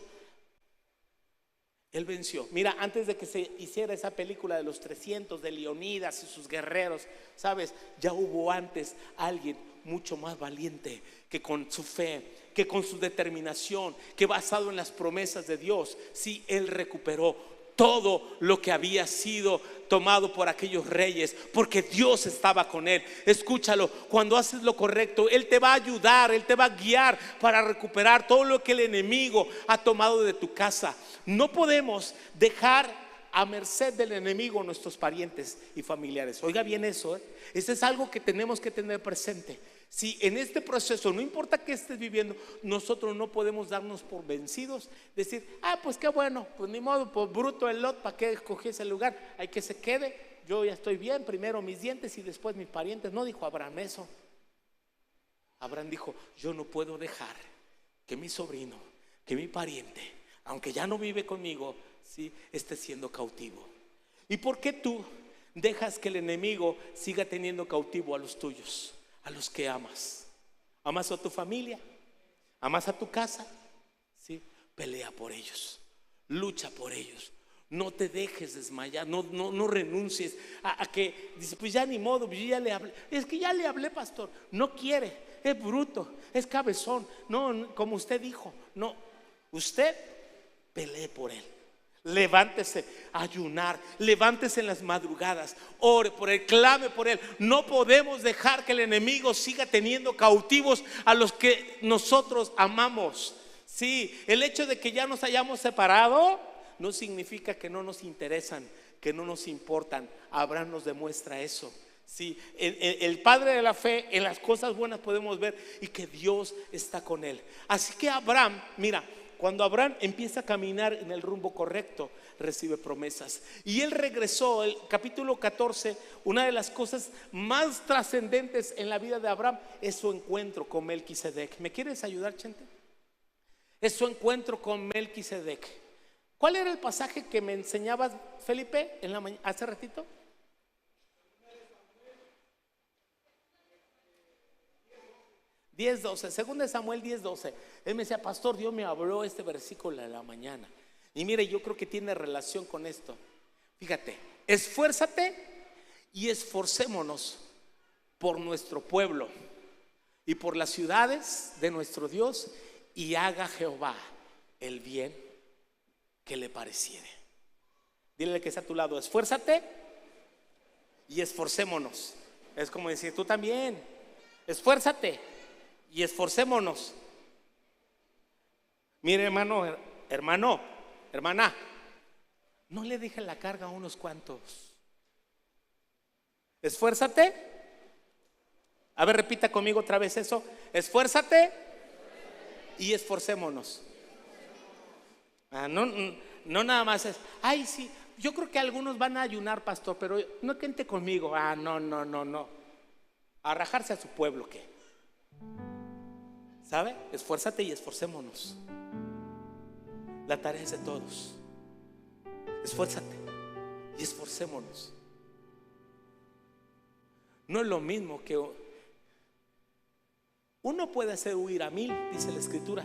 él venció. Mira, antes de que se hiciera esa película de los 300, de Leonidas y sus guerreros, ¿sabes? Ya hubo antes alguien mucho más valiente, que con su fe, que con su determinación, que basado en las promesas de Dios, sí, él recuperó todo lo que había sido tomado por aquellos reyes, porque Dios estaba con él. Escúchalo, cuando haces lo correcto, Él te va a ayudar, Él te va a guiar para recuperar todo lo que el enemigo ha tomado de tu casa. No podemos dejar a merced del enemigo nuestros parientes y familiares. Oiga bien eso, Eso es algo que tenemos que tener presente. Si en este proceso, no importa qué estés viviendo, nosotros no podemos darnos por vencidos, decir, pues qué bueno, pues ni modo, pues bruto el Lot, ¿para qué escogí ese lugar? Hay que se quede, yo ya estoy bien, primero mis dientes y después mis parientes. No dijo Abraham eso. Abraham dijo, yo no puedo dejar que mi sobrino, que mi pariente, aunque ya no vive conmigo, sí, esté siendo cautivo. ¿Y por qué tú dejas que el enemigo siga teniendo cautivo a los tuyos, a los que amas? ¿Amas a tu familia? ¿Amas a tu casa? ¿Sí? Pelea por ellos, lucha por ellos. No te dejes desmayar, no renuncies a que dices, pues ya ni modo, yo ya le hablé. Es que ya le hablé, pastor. No quiere, es bruto, es cabezón. No, como usted dijo, no. Usted pelee por él. Levántese a ayunar, levántese en las madrugadas, ore por él, clame por él. No podemos dejar que el enemigo siga teniendo cautivos a los que nosotros amamos. Sí, el hecho de que ya nos hayamos separado no significa que no nos interesan, que no nos importan. Abraham nos demuestra eso. Sí, el padre de la fe, en las cosas buenas podemos ver y que Dios está con él. Así que Abraham, mira, cuando Abraham empieza a caminar en el rumbo correcto, recibe promesas. Y él regresó, el capítulo 14, una de las cosas más trascendentes en la vida de Abraham es su encuentro con Melquisedec. ¿Me quieres ayudar, Chente? Es su encuentro con Melquisedec. ¿Cuál era el pasaje que me enseñabas, Felipe, hace ratito? Segunda de Samuel 10:12. Él me decía, pastor, Dios me habló este versículo en la mañana. Y mire, yo creo que tiene relación con esto. Fíjate, esfuérzate y esforcémonos por nuestro pueblo y por las ciudades de nuestro Dios, y haga Jehová el bien que le pareciere. Dile que está a tu lado, esfuérzate y esforcémonos. Es como decir, tú también, esfuérzate y esforcémonos. Mire, hermano, hermana, no le deje la carga a unos cuantos. Esfuérzate. A ver, repita conmigo otra vez eso. Esfuérzate y esforcémonos. No nada más es, ay, sí, yo creo que algunos van a ayunar, pastor, pero no cuente conmigo. No. A rajarse a su pueblo, ¿qué? ¿Sabe? Esfuérzate y esforcémonos. La tarea es de todos. Esfuérzate y esforcémonos. No es lo mismo que uno puede hacer huir a 1000, dice la Escritura,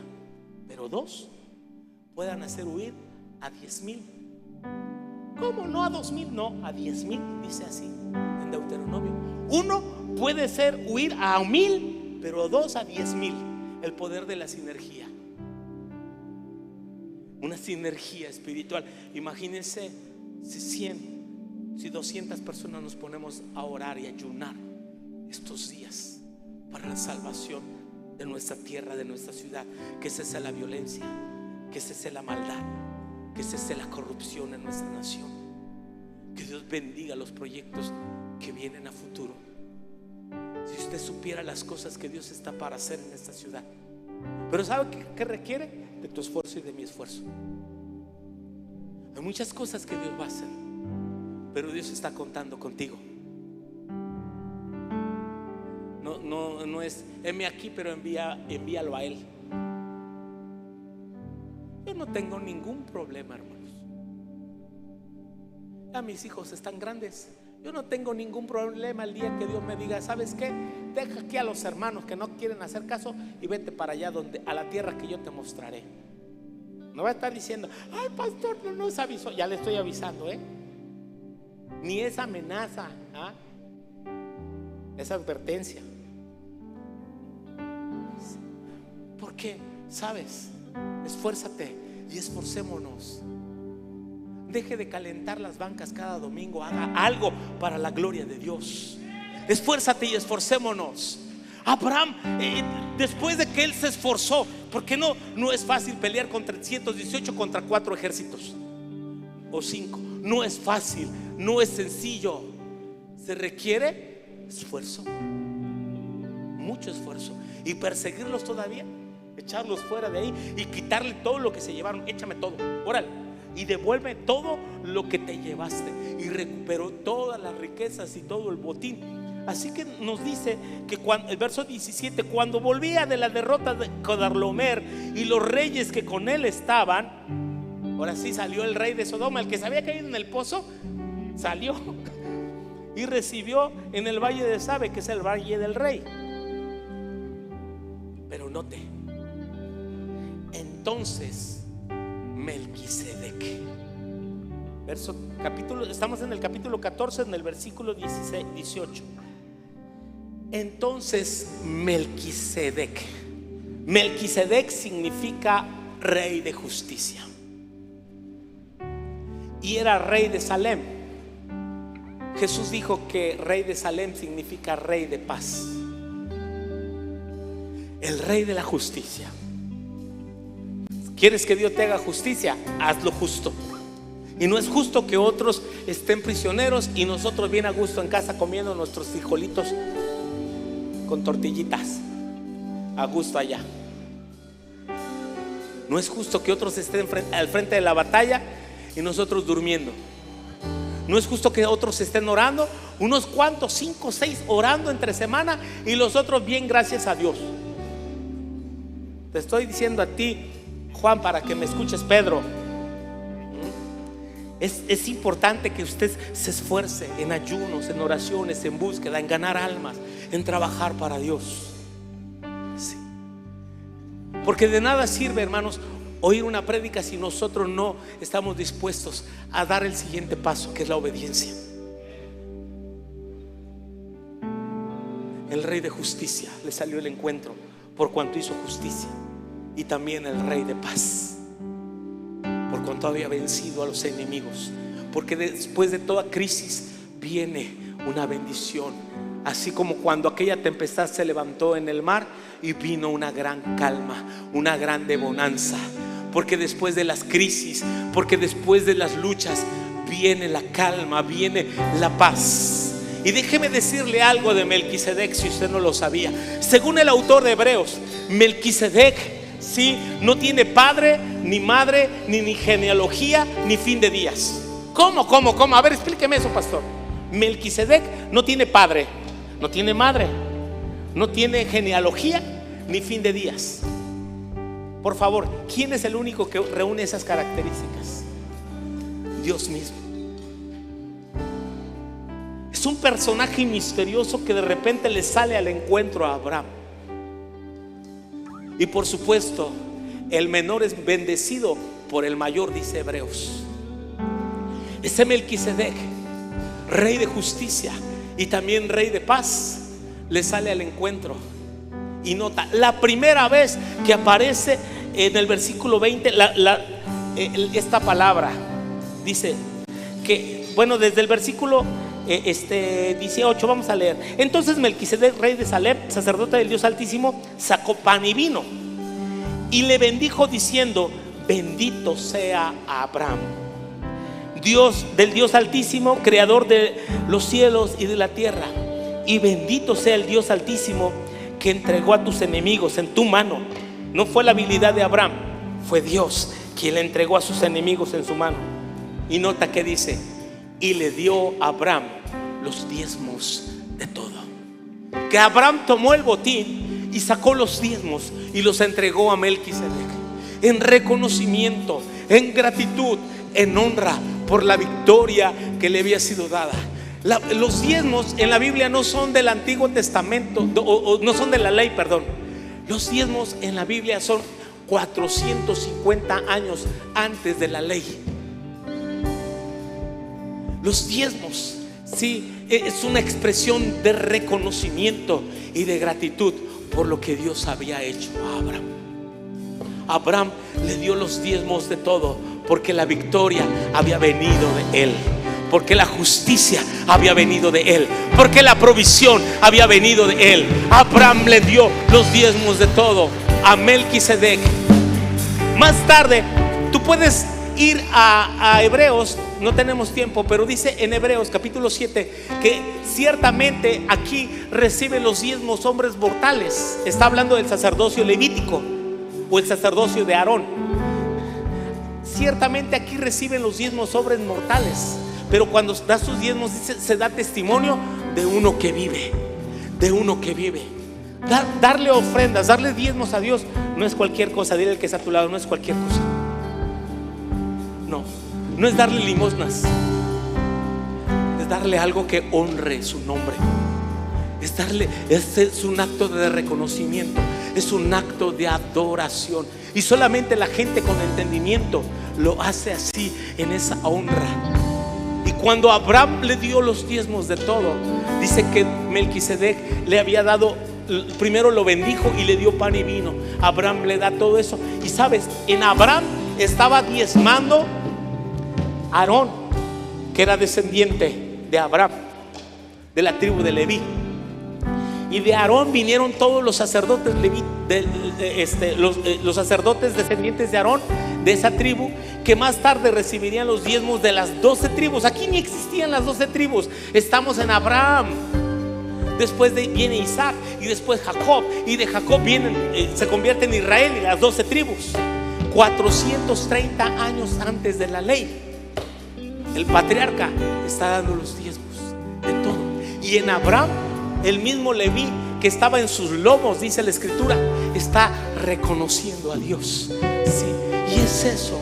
pero 2 puedan hacer huir a 10,000. ¿Cómo no a 2,000? No, a 10,000, dice así en Deuteronomio. Uno puede hacer huir a 1000, pero 2 a 10,000. El poder de la sinergia. Una sinergia espiritual. Imagínense si 100, si 200 personas nos ponemos a orar y ayunar estos días para la salvación de nuestra tierra, de nuestra ciudad. Que cese la violencia, que cese la maldad, que cese la corrupción en nuestra nación. Que Dios bendiga los proyectos que vienen a futuro. Si usted supiera las cosas que Dios está para hacer en esta ciudad. Pero ¿sabe qué requiere? De tu esfuerzo y de mi esfuerzo. Hay muchas cosas que Dios va a hacer, pero Dios está contando contigo. No es heme aquí, pero envíalo a Él. Yo no tengo ningún problema, hermanos. Ya mis hijos están grandes. Yo no tengo ningún problema el día que Dios me diga, ¿sabes qué? Deja aquí a los hermanos que no quieren hacer caso y vete para allá, a la tierra que yo te mostraré. No va a estar diciendo, ay, pastor, no nos avisó. Ya le estoy avisando, ni esa amenaza, esa advertencia. Porque, ¿sabes? Esfuérzate y esforcémonos. Deje de calentar las bancas cada domingo. Haga algo para la gloria de Dios. Esfuérzate y esforcémonos. Abraham, después de que él se esforzó, porque no es fácil pelear con 318 contra 4 ejércitos o 5. No es fácil, no es sencillo. Se requiere esfuerzo, mucho esfuerzo. Y perseguirlos todavía, echarlos fuera de ahí y quitarle todo lo que se llevaron. Échame todo, órale, y devuelve todo lo que te llevaste. Y recuperó todas las riquezas y todo el botín. Así que nos dice que el verso 17, cuando volvía de la derrota de Kedorlaomer y los reyes que con él estaban, ahora sí salió el rey de Sodoma, el que se había caído en el pozo, salió y recibió en el valle de Sabe, que es el valle del rey. Pero note, entonces Melquisedec, estamos en el capítulo 14, en el versículo 18. Entonces Melquisedec significa rey de justicia, y era rey de Salem. Jesús dijo que rey de Salem significa rey de paz, el rey de la justicia. ¿Quieres que Dios te haga justicia? Haz lo justo. Y no es justo que otros estén prisioneros y nosotros bien a gusto en casa comiendo nuestros frijolitos con tortillitas a gusto allá. No es justo que otros estén al frente de la batalla y nosotros durmiendo. No es justo que otros estén orando, unos cuantos, 5 o 6 orando entre semana, y los otros bien, gracias a Dios. Te estoy diciendo a ti, Juan, para que me escuches, Pedro. Es importante que usted se esfuerce en ayunos, en oraciones, en búsqueda, en ganar almas, en trabajar para Dios. Sí. Porque de nada sirve, hermanos, oír una prédica si nosotros no estamos dispuestos a dar el siguiente paso, que es la obediencia. El Rey de justicia le salió el encuentro por cuanto hizo justicia, y también el Rey de paz por cuanto había vencido a los enemigos. Porque después de toda crisis viene una bendición, así como cuando aquella tempestad se levantó en el mar y vino una gran calma, una grande bonanza. Porque después de las crisis, porque después de las luchas, viene la calma, viene la paz. Y déjeme decirle algo de Melquisedec, si usted no lo sabía. Según el autor de Hebreos, Melquisedec, sí, no tiene padre, ni madre, ni genealogía, ni fin de días. ¿Cómo? A ver, explíqueme eso, pastor. Melquisedec no tiene padre, no tiene madre, no tiene genealogía, ni fin de días. Por favor, ¿quién es el único que reúne esas características? Dios mismo. Es un personaje misterioso que de repente le sale al encuentro a Abraham. Y por supuesto, el menor es bendecido por el mayor, dice Hebreos. Ese Melquisedec, Rey de justicia y también Rey de paz, le sale al encuentro. Y nota, la primera vez que aparece en el versículo 20 esta palabra, dice que, bueno, desde el versículo 18 vamos a leer. Entonces Melquisedec, rey de Salem, sacerdote del Dios Altísimo, sacó pan y vino y le bendijo diciendo: bendito sea Abraham, Dios del Dios Altísimo, creador de los cielos y de la tierra, y bendito sea el Dios Altísimo que entregó a tus enemigos en tu mano. No fue la habilidad de Abraham, fue Dios quien le entregó a sus enemigos en su mano. Y nota que dice: y le dio a Abraham los diezmos de todo. Que Abraham tomó el botín y sacó los diezmos y los entregó a Melquisedec en reconocimiento, en gratitud, en honra por la victoria que le había sido dada. Los diezmos en la Biblia no son del Antiguo Testamento, no son de la ley, perdón. Los diezmos en la Biblia son 450 años antes de la ley. Los diezmos, sí, es una expresión de reconocimiento y de gratitud por lo que Dios había hecho a Abraham. Abraham le dio los diezmos de todo porque la victoria había venido de él, porque la justicia había venido de él, porque la provisión había venido de él. Abraham le dio los diezmos de todo a Melquisedec. Más tarde tú puedes ir a Hebreos, no tenemos tiempo, pero dice en Hebreos capítulo 7 que ciertamente aquí reciben los diezmos hombres mortales. Está hablando del sacerdocio levítico o el sacerdocio de Aarón. Ciertamente aquí reciben los diezmos hombres mortales, pero cuando da sus diezmos, dice, se da testimonio de uno que vive, de uno que vive. Darle ofrendas, darle diezmos a Dios no es cualquier cosa. Dile al que está a tu lado: no es cualquier cosa. No es darle limosnas, es darle algo que honre su nombre. Es un acto de reconocimiento, es un acto de adoración. Y solamente la gente con entendimiento lo hace así, en esa honra. Y cuando Abraham le dio los diezmos de todo, dice que Melquisedec le había dado, primero lo bendijo y le dio pan y vino. Abraham le da todo eso. Y sabes, en Abraham estaba diezmando Aarón, que era descendiente de Abraham, de la tribu de Leví. Y de Aarón vinieron todos los sacerdotes los sacerdotes descendientes de Aarón, de esa tribu, que más tarde recibirían los diezmos de las 12 tribus. Aquí ni existían las 12 tribus. Estamos en Abraham. Después viene Isaac y después Jacob, y de Jacob se convierte en Israel y las 12 tribus. 430 años antes de la ley, el patriarca está dando los diezmos de todo. Y en Abraham, el mismo Leví que estaba en sus lomos, dice la escritura, está reconociendo a Dios. Sí. Y es eso,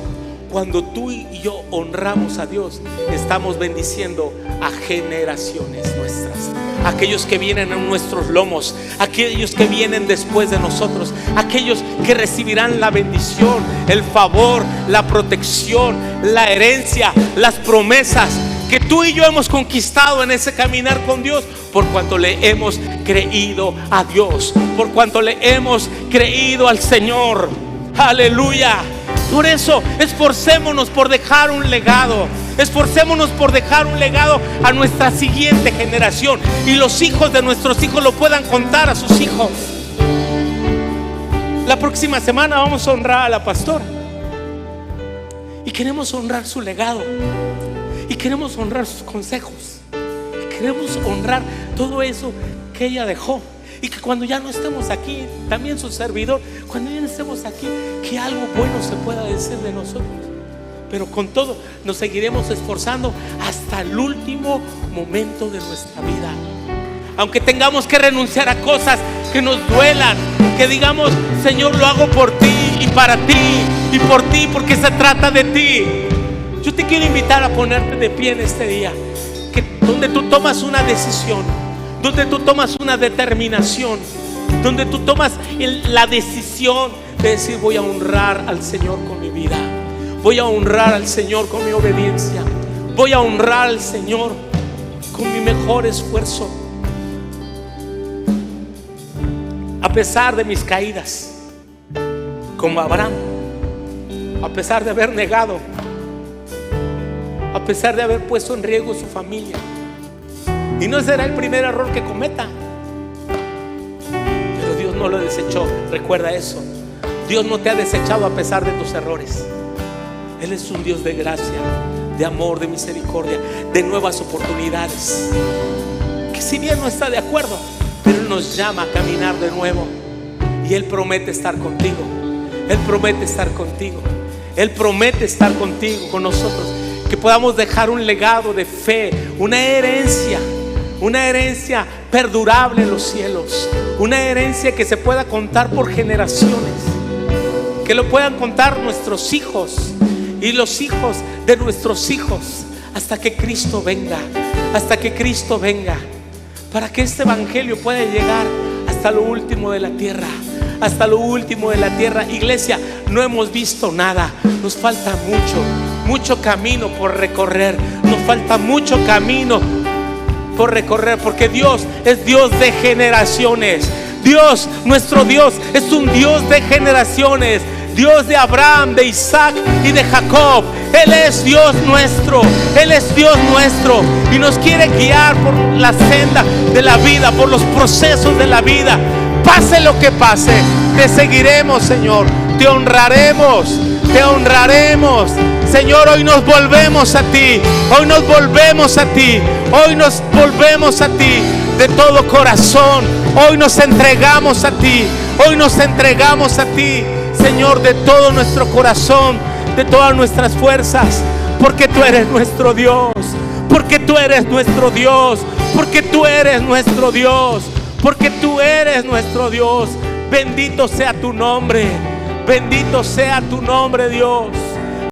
cuando tú y yo honramos a Dios, estamos bendiciendo a generaciones nuestras, aquellos que vienen en nuestros lomos, aquellos que vienen después de nosotros, aquellos que recibirán la bendición, el favor, la protección, la herencia, las promesas que tú y yo hemos conquistado en ese caminar con Dios, por cuanto le hemos creído a Dios, por cuanto le hemos creído al Señor. Aleluya. Por eso esforcémonos por dejar un legado. Esforcémonos por dejar un legado a nuestra siguiente generación, y los hijos de nuestros hijos lo puedan contar a sus hijos. La próxima semana vamos a honrar a la pastora, y queremos honrar su legado, y queremos honrar sus consejos, y queremos honrar todo eso que ella dejó. Y que cuando ya no estemos aquí, también su servidor, cuando ya no estemos aquí, que algo bueno se pueda decir de nosotros. Pero con todo nos seguiremos esforzando hasta el último momento de nuestra vida. Aunque tengamos que renunciar a cosas que nos duelan, que digamos: Señor, lo hago por ti y para ti y por ti, porque se trata de ti. Yo te quiero invitar a ponerte de pie en este día, donde tú tomas una decisión, donde tú tomas una determinación, donde tú tomas la decisión de decir: voy a honrar al Señor con mi vida, voy a honrar al Señor con mi obediencia, voy a honrar al Señor con mi mejor esfuerzo. A pesar de mis caídas, como Abraham, a pesar de haber negado, a pesar de haber puesto en riesgo su familia. Y no será el primer error que cometa, pero Dios no lo desechó. Recuerda eso. Dios no te ha desechado a pesar de tus errores. Él es un Dios de gracia, de amor, de misericordia, de nuevas oportunidades. Que si bien no está de acuerdo, pero Él nos llama a caminar de nuevo. Y Él promete estar contigo. Él promete estar contigo. Él promete estar contigo, con nosotros. Que podamos dejar un legado de fe, una herencia perdurable en los cielos, una herencia que se pueda contar por generaciones, que lo puedan contar nuestros hijos y los hijos de nuestros hijos, hasta que Cristo venga, para que este evangelio pueda llegar hasta lo último de la tierra, hasta lo último de la tierra. Iglesia, no hemos visto nada, nos falta mucho camino por recorrer, nos falta mucho camino por recorrer, porque Dios es Dios de generaciones. Dios, nuestro Dios, es un Dios de generaciones, Dios de Abraham, de Isaac y de Jacob. Él es Dios nuestro, Él es Dios nuestro, y nos quiere guiar por la senda de la vida, por los procesos de la vida. Pase lo que pase, te seguiremos, Señor, te honraremos, Señor. Hoy nos volvemos a ti, hoy nos volvemos a ti, hoy nos volvemos a ti de todo corazón. Hoy nos entregamos a ti, hoy nos entregamos a ti, Señor, de todo nuestro corazón, de todas nuestras fuerzas, porque tú eres nuestro Dios, porque tú eres nuestro Dios, porque tú eres nuestro Dios, porque tú eres nuestro Dios. Bendito sea tu nombre, bendito sea tu nombre, Dios.